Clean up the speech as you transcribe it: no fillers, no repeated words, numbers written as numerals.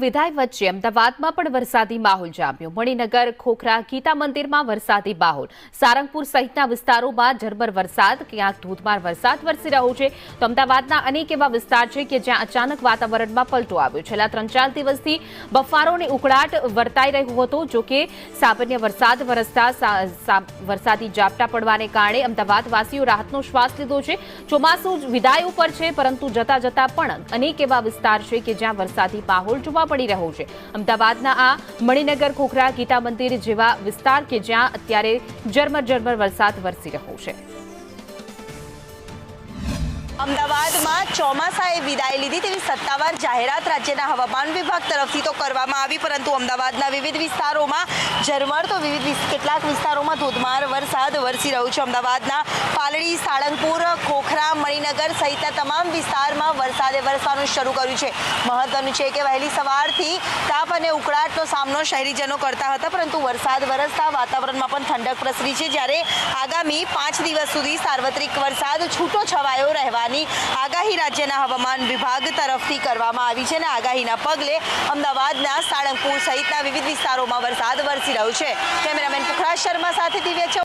વિદાય વચ્ચે અમદાવાદમાં પણ વરસાદી માહોલ જામ્યો। મણિનગર ખોખરા ગીતા મંદિરમાં વરસાદી માહોલ। સારંગપુર સહિતના વિસ્તારોમાં ઝરમર વરસાદ, ક્યાંક ધોધમાર વરસાદ વરસી રહ્યો છે। તો અમદાવાદના અનેક એવા વિસ્તાર છે કે જ્યાં અચાનક વાતાવરણમાં પલટો આવ્યો। છેલ્લા 3-4 દિવસથી બફારોની ઉકળાટ વર્તાઈ રહ્યો હતો। જો કે સામાન્ય વરસાદ વરસતા વરસાદી ઝાપટા પડવાને કારણે અમદાવાદવાસીઓ રાહતનો શ્વાસ લીધો છે। ચોમાસું વિદાય ઉપર છે, પરંતુ જતા જતા પણ અનેક એવા વિસ્તાર છે કે જ્યાં વરસાદી માહોલ જોવા મળી રહ્યો છે। અમદાવાદના આ મણિનગર ખોખરા ગીતા મંદિર જેવા વિસ્તાર કે જ્યાં અત્યારે ઝરમર વરસાદ વરસી રહ્યો છે। અમદાવાદમાં ચોમાસાએ વિદાય લીધી તેવી સત્તાવાર જાહેરાત રાજ્યના હવામાન વિભાગ તરફથી તો કરવામાં આવી, પરંતુ અમદાવાદના વિવિધ વિસ્તારોમાં ઝરમર તો કેટલાક વિસ્તારોમાં ધોધમાર વરસાદ વરસી રહ્યો છે। અમદાવાદના પાલડી, સાળંગપુર, ખોખરા, મણિનગર સહિતના તમામ વિસ્તારમાં વરસાદે વરસવાનું શરૂ કર્યું છે। મહત્વનું છે કે વહેલી સવારથી તાપ અને ઉકળાટનો સામનો શહેરીજનો કરતા હતા, પરંતુ વરસાદ વરસતા વાતાવરણમાં પણ ઠંડક પ્રસરી છે। જ્યારે આગામી 5 દિવસ સુધી સાર્વત્રિક વરસાદ છૂટો છવાયો રહેવાની આગાહી રાજ્યના હવામાન વિભાગ તરફથી કરવામાં આવી છે અને આગાહીના પગલે અમદાવાદના સાળંગપુર સહિતના વિવિધ વિસ્તારોમાં વરસાદ વરસી રહ્યો છે। કેમેરામેન પુખરાજ શર્મા સાથે દિવ્ય